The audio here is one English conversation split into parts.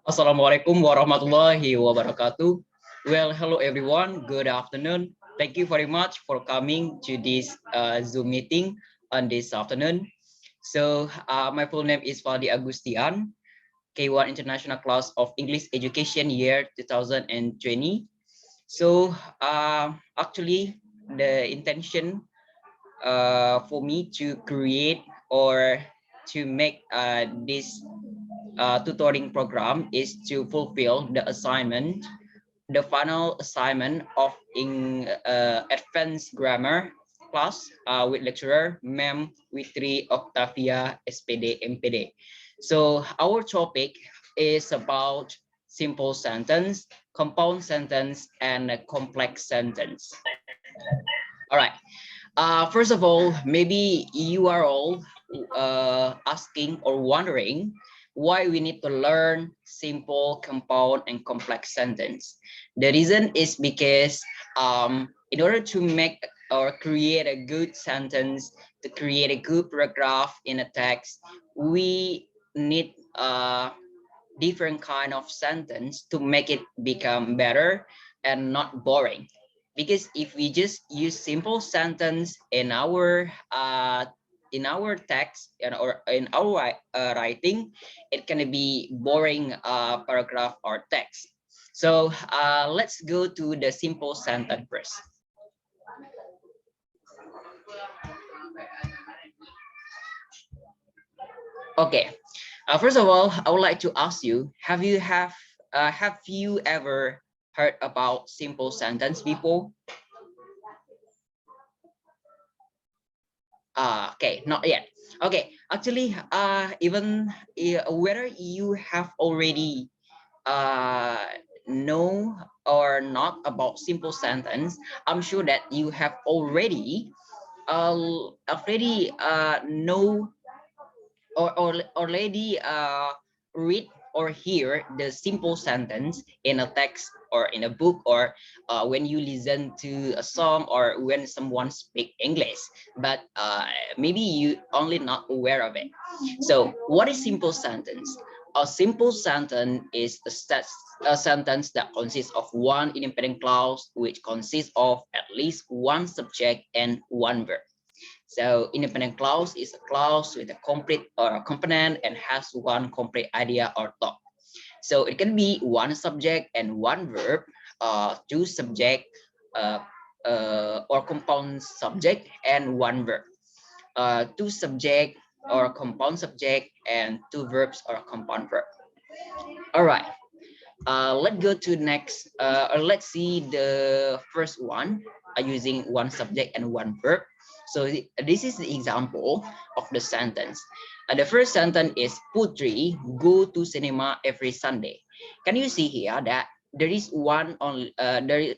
Assalamualaikum warahmatullahi wabarakatuh. Well, hello everyone. Good afternoon. Thank you very much for coming to this Zoom meeting on this afternoon. My full name is Faldi Agustian, K1 International Class of English Education year 2020. Actually, the intention for me to create or to make this tutoring program is to fulfill the final assignment of in advanced grammar class with lecturer Ma'am Witri Octavia SPD MPD. So our topic is about simple sentence, compound sentence, and a complex sentence. All right. First of all, maybe you are all asking or wondering why we need to learn simple, compound, and complex sentence. The reason is because in order to make or create a good sentence, to create a good paragraph in a text, we need different kind of sentence to make it become better and not boring. Because if we just use simple sentence in our text and or in our writing, it can be boring paragraph or text. Let's go to the simple sentence first. Okay. First of all, I would like to ask you: have you ever heard about simple sentence before? Okay, not yet. Okay, actually, even whether you have already uh, know or not about simple sentence, I'm sure that you have know or already read or hear the simple sentence in a text or in a book, or when you listen to a song or when someone speak English, but maybe you only not aware of it. So what is simple sentence? A simple sentence is a sentence that consists of one independent clause which consists of at least one subject and one verb. So independent clause is a clause with a complete or a component and has one complete idea or thought. So it can be one subject and one verb, two subject, uh, or compound subject and one verb, two subject or compound subject and two verbs or compound verb. All right. Let's go to next, or let's see the first one using one subject and one verb. So this is the example of the sentence. The first sentence is Putri go to cinema every Sunday. Can you see here that there is one only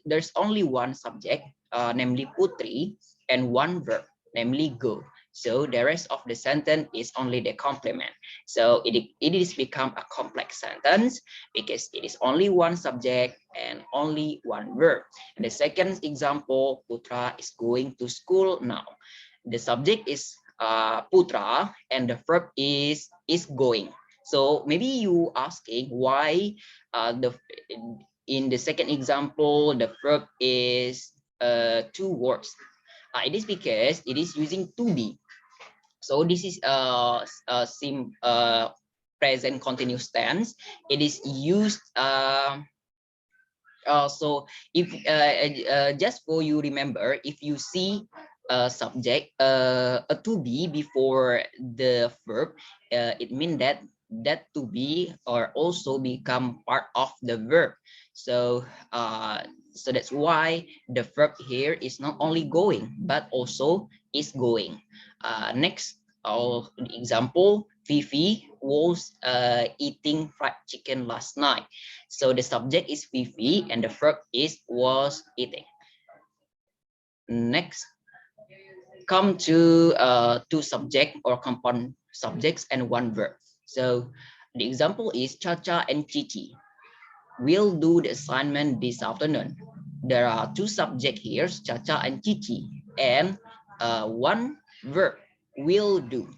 there's only one subject, namely Putri, and one verb, namely go. So the rest of the sentence is only the complement. So it is become a complex sentence because it is only one subject and only one verb. And the second example, Putra is going to school now. The subject is Putra and the verb is going. So maybe you asking why the in the second example the verb is two words. It is because it is using to be. So this is a present continuous tense. It is used so if just for you remember, if you see a subject a to be before the verb, it means that to be or also become part of the verb. So so that's why the verb here is not only going but also is going. Next example, Vivi was eating fried chicken last night. So the subject is Vivi and the verb is was eating. Next, come to two subject or compound subjects and one verb. So the example is Chacha and Chichi will do the assignment this afternoon. There are two subjects here, Chacha and Chichi, and one verb, will do.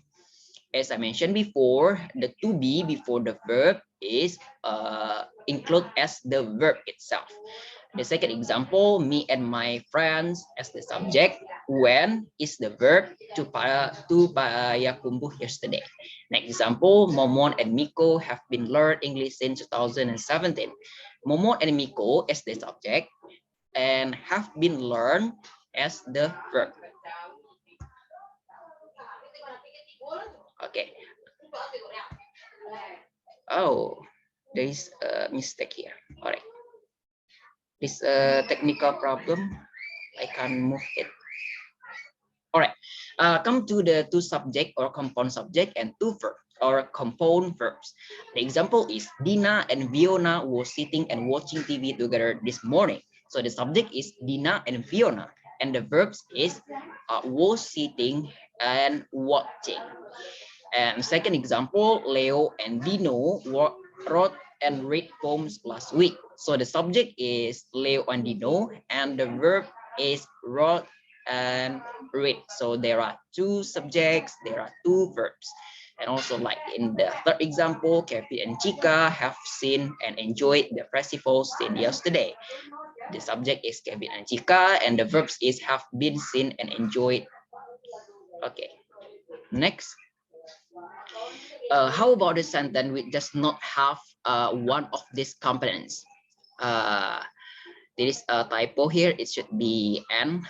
As I mentioned before, the to be before the verb is include as the verb itself. The second example, me and my friends as the subject. When is the verb to payakumbuh yesterday. Next example, Momon and Miko have been learning English since 2017. Momon and Miko as the subject and have been learned as the verb. Okay. Oh, there is a mistake here. All right. This technical problem. I can't move it. All right. Come to the two subject or compound subject and two verb or compound verbs. The example is Dina and Fiona were sitting and watching TV together this morning. So the subject is Dina and Fiona, and the verbs is was sitting and watching. And second example, Leo and Dino wrote and read poems last week. So the subject is Leo and Dino, and the verb is wrote and read. So there are two subjects, there are two verbs. And also like in the third example, Kevin and Chica have seen and enjoyed the festival since yesterday. The subject is Kevin and Chica, and the verbs is have been seen and enjoyed. Okay, next. How about the sentence which does not have one of these components? Uh, there is a typo here. It should be n,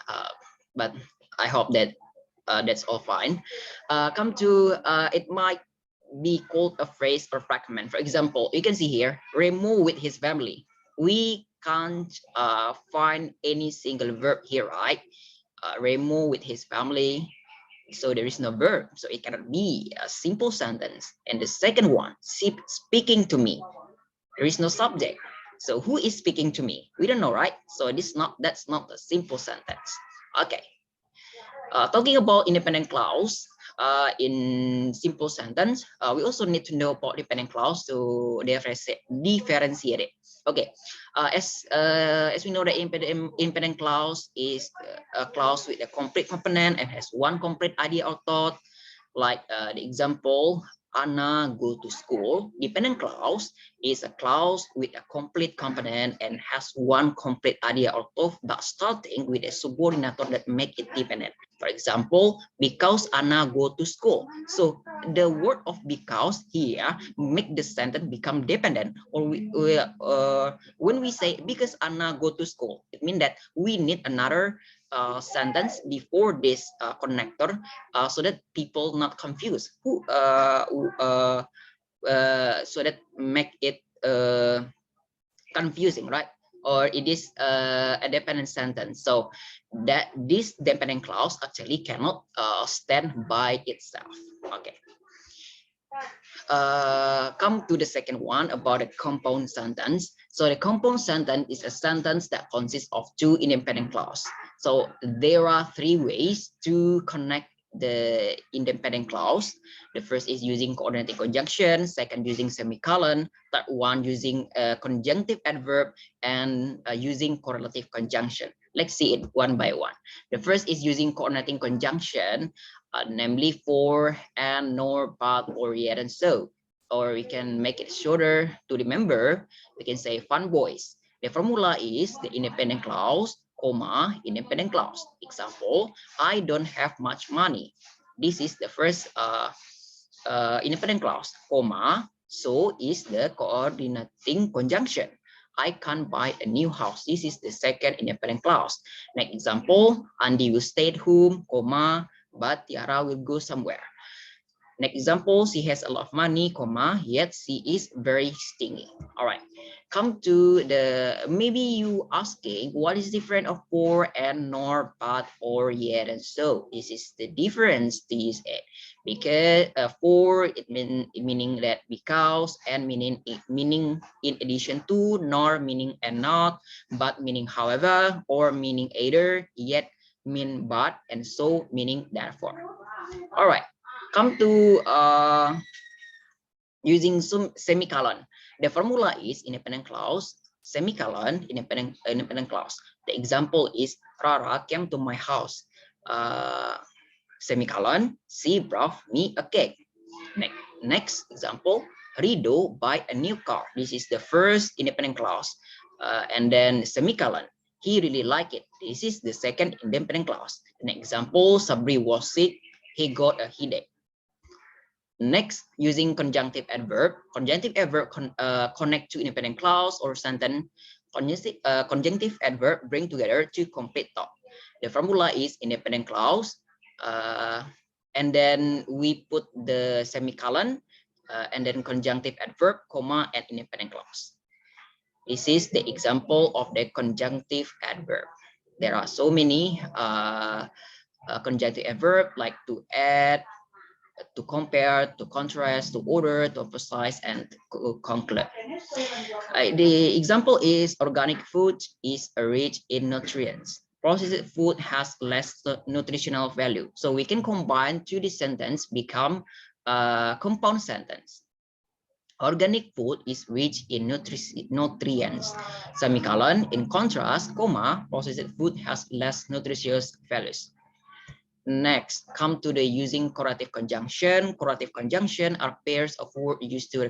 but I hope that that's all fine. Come to it might be called a phrase or fragment. For example, you can see here, Remo with his family. We can't find any single verb here, right? Remo with his family. So there is no verb, so it cannot be a simple sentence. And the second one, speaking to me, there is no subject, so who is speaking to me? We don't know, right? So that's not a simple sentence. Okay. Talking about independent clause in simple sentence, we also need to know about dependent clause to differentiate it. Okay, as we know, the independent clause is a clause with a complete component and has one complete idea or thought. Like the example, Anna go to school. Dependent clause is a clause with a complete component and has one complete idea or thought, but starting with a subordinator that make it dependent. For example, because Anna go to school. So the word of because here make the sentence become dependent. Or when we say because Anna go to school, it means that we need another sentence before this connector so that people not confused. So that make it confusing, right? Or it is a dependent sentence. So that this dependent clause actually cannot stand by itself. Okay. Come to the second one about a compound sentence. So the compound sentence is a sentence that consists of two independent clauses. So there are three ways to connect the independent clause. The first is using coordinating conjunction, second using semicolon, third one using a conjunctive adverb, and using correlative conjunction. Let's see it one by one. The first is using coordinating conjunction, namely for, and, nor, but, or, yet, and so. Or we can make it shorter to remember. We can say fun boys. The formula is the independent clause, comma, independent clause. Example, I don't have much money. This is the first independent clause, comma, so is the coordinating conjunction. I can't buy a new house. This is the second independent clause. Next example, Andy will stay at home, comma, but Tiara will go somewhere. Next example, she has a lot of money, comma, yet she is very stingy. All right, come to the, maybe you asking what is different of for, and, nor, but, or, yet, and so. This is the difference to use it, because for it meaning that because, and meaning in addition to, nor meaning and not, but meaning however, or meaning either, yet mean but, and so meaning therefore. All right. Come to using some semicolon. The formula is independent clause, semicolon, independent clause. The example is Rara came to my house. Semicolon, she brought me a cake. Next example, Rido buy a new car. This is the first independent clause. And then semicolon, he really like it. This is the second independent clause. An example, Sabri was sick, he got a headache. Next, using conjunctive adverb. Conjunctive adverb connect to independent clause or sentence. Conjunctive adverb bring together to complete thought. The formula is independent clause, and then we put the semicolon, and then conjunctive adverb, comma, and independent clause. This is the example of the conjunctive adverb. There are so many conjunctive adverb like to add, to compare, to contrast, to order, to emphasize, and to conclude. The example is organic food is rich in nutrients. Processed food has less nutritional value. So we can combine two this sentence become a compound sentence. Organic food is rich in nutrients. Semicolon. In contrast, comma, processed food has less nutritious values. Next, come to the using correlative conjunction. Correlative conjunction are pairs of words used to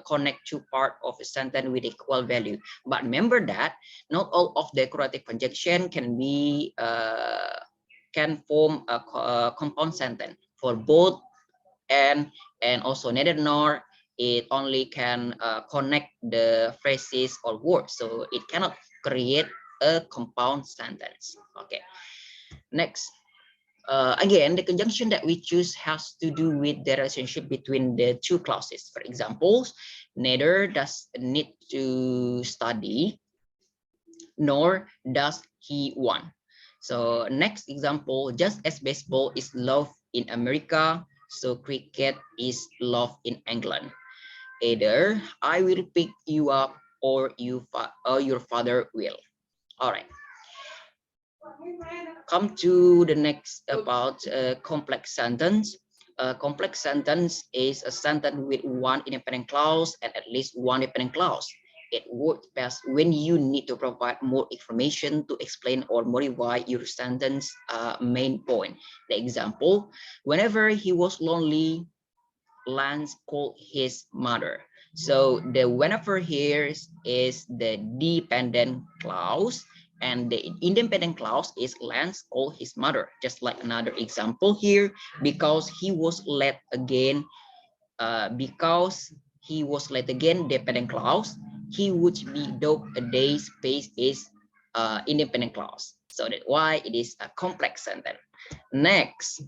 connect two parts of a sentence with equal value. But remember that not all of the correlative conjunction can be can form a compound sentence. For both and also neither nor, it only can connect the phrases or words. So it cannot create a compound sentence. Okay. Next. Again, the conjunction that we choose has to do with the relationship between the two clauses. For example, neither does need to study, nor does he want. So next example, just as baseball is loved in America, so cricket is loved in England. Either I will pick you up or your father will. All right. Come to the next about complex sentence. A complex sentence is a sentence with one independent clause and at least one dependent clause. It works best when you need to provide more information to explain or modify your sentence main point. The example, whenever he was lonely, Lance called his mother. So the whenever here is the dependent clause, and the independent clause is Lance called his mother. Just like another example here, because he was late again, dependent clause, he would be dog a day space is independent clause. So that's why it is a complex sentence. Next,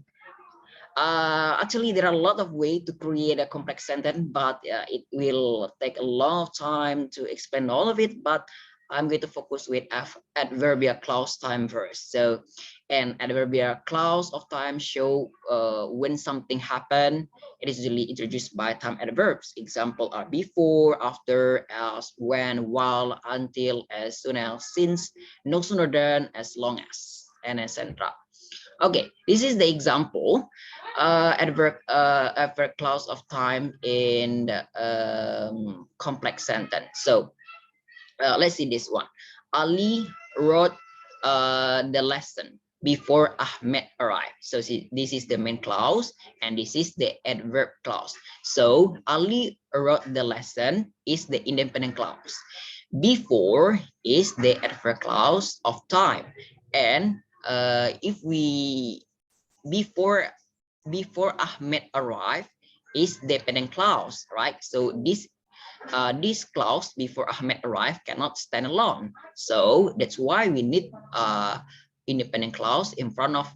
actually there are a lot of ways to create a complex sentence, but it will take a lot of time to explain all of it, but I'm going to focus with adverbial clause time first. So an adverbial clause of time show when something happened. It is usually introduced by time adverbs. Example are before, after, as, when, while, until, as soon as, since, no sooner than, as long as, and etc. Okay, this is the example adverb clause of time in the complex sentence. So let's see this one. Ali wrote the lesson before Ahmed arrived. So see, this is the main clause and this is the adverb clause. So Ali wrote the lesson is the independent clause. Before is the adverb clause of time, and if we before Ahmed arrived is dependent clause, right? So this clause before Ahmed arrived cannot stand alone. So that's why we need independent clause in front of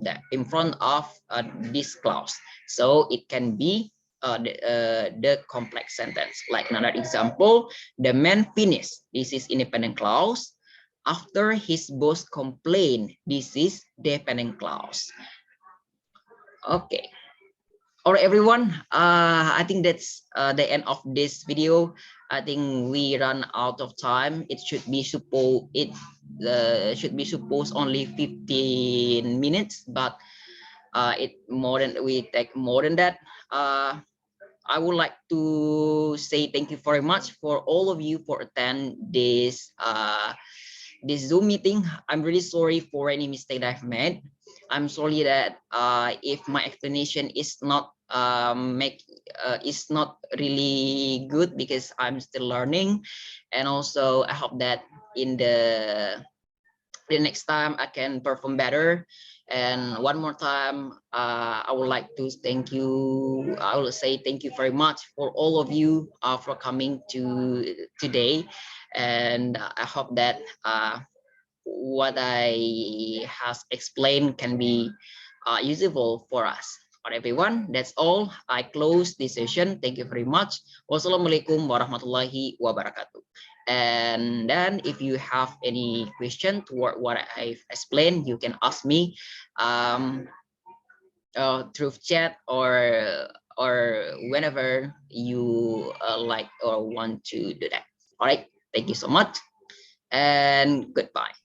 this clause. So it can be the complex sentence. Like another example, the man finished. This is independent clause. After his boss complained, this is dependent clause. Okay. All right, everyone. I think that's the end of this video. I think we run out of time. It should be supposed only 15 minutes, but we take more than that. I would like to say thank you very much for all of you for attend this Zoom meeting. I'm really sorry for any mistake I've made. I'm sorry that if my explanation is not make is not really good because I'm still learning. And also I hope that in the next time I can perform better. And one more time, I would like to thank you. I will say thank you very much for all of you for coming to today. And I hope that what I has explained can be usable for us. For everyone, that's all. I close this session. Thank you very much. Wassalamualaikum warahmatullahi wabarakatuh. And then if you have any question toward what I've explained, you can ask me um, through chat or whenever you like or want to do that. All right. Thank you so much and goodbye.